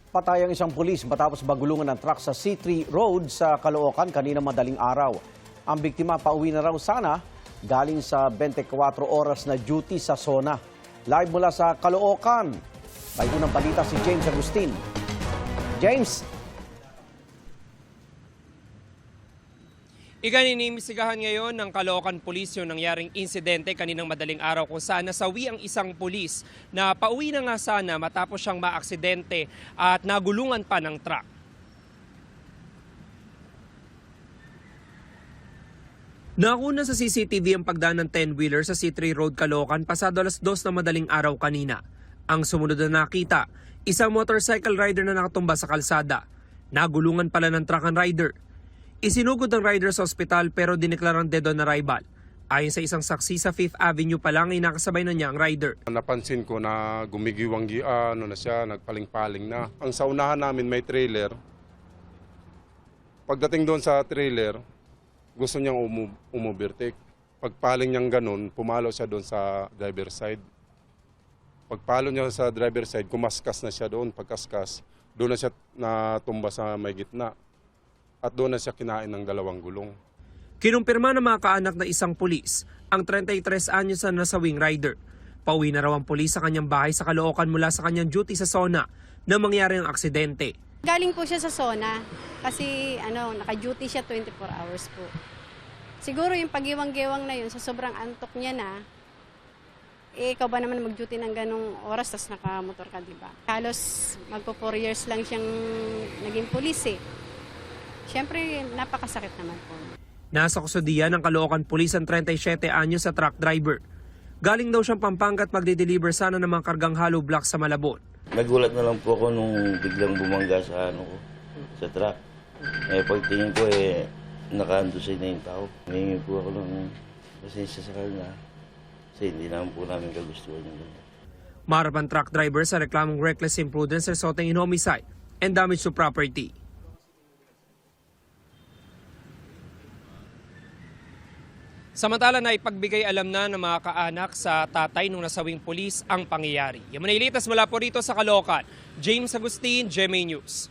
Patay ang isang pulis matapos magulungan ng truck sa C3 Road sa Caloocan kanina madaling araw. Ang biktima pauwi na raw sana galing sa 24 oras na duty sa SONA. Live mula sa Caloocan, may unang balita si James Agustin. James! Inimbestigahan ngayon ng Caloocan Police yung nangyaring insidente kaninang madaling araw kung saan nasawi ang isang pulis na pauwi na nga sana matapos siyang maaksidente at nagulungan pa ng truck. Nakuna sa CCTV ang pagdaan ng 10-wheeler sa C3 Road Caloocan pasado alas 2 na madaling araw kanina. Ang sumunod na nakita, isang motorcycle rider na nakatumba sa kalsada. Nagulungan pala ng truck ang rider. Isinugod ng rider sa ospital pero dineklarang dead on arrival. Ayon sa isang saksi sa 5th Avenue pa lang ay nakasabay na niya ang rider. Napansin ko na gumigiwang na siya, nagpaling-paling na. Ang sa unahan namin may trailer. Pagdating doon sa trailer, gusto niyang umubertik. Pagpaling niyang ganun, pumalo siya doon sa driver side. Pagpalo niya sa driver side, kumaskas na siya doon. Pagkaskas, doon na siya natumba sa may gitna. At doon na siya kinain ng 2 gulong. Kinumpirma ng mga kaanak na isang pulis ang 33 anyos na nasawing rider. Pauwi na raw ang pulis sa kanyang bahay sa Caloocan mula sa kanyang duty sa SONA na mangyari ang aksidente. Galing po siya sa SONA kasi naka-duty siya 24 hours po. Siguro yung pagiwang-gewang na yun, sa sobrang antok niya na, ikaw ba naman mag-duty ng ganong oras tas nakamotor ka, diba? Halos magpo 4 years lang siyang naging pulis eh. Siyempre, napakasakit naman po. Nasa kusodiya ng Caloocan Police ang 37 anyos sa truck driver. Galing daw siyang Pampanga at magde-deliver sana ng mga kargang hollow blocks sa Malabon. Nagulat na lang po ako nung biglang bumangga sa sa truck. Pagtingin ko nakaandusay na yung tao. Hingi po ako ng pasensya sa kanya kasi hindi naman po namin kagustuhan yung ganyan. Marapan truck driver sa reklamong reckless imprudence resulting in homicide and damage to property. Samantala na ipagbigay alam na ng mga kaanak sa tatay ng nasawing pulis ang pangyayari. Yung manilitas mula po rito sa Caloocan, James Agustin, GMA News.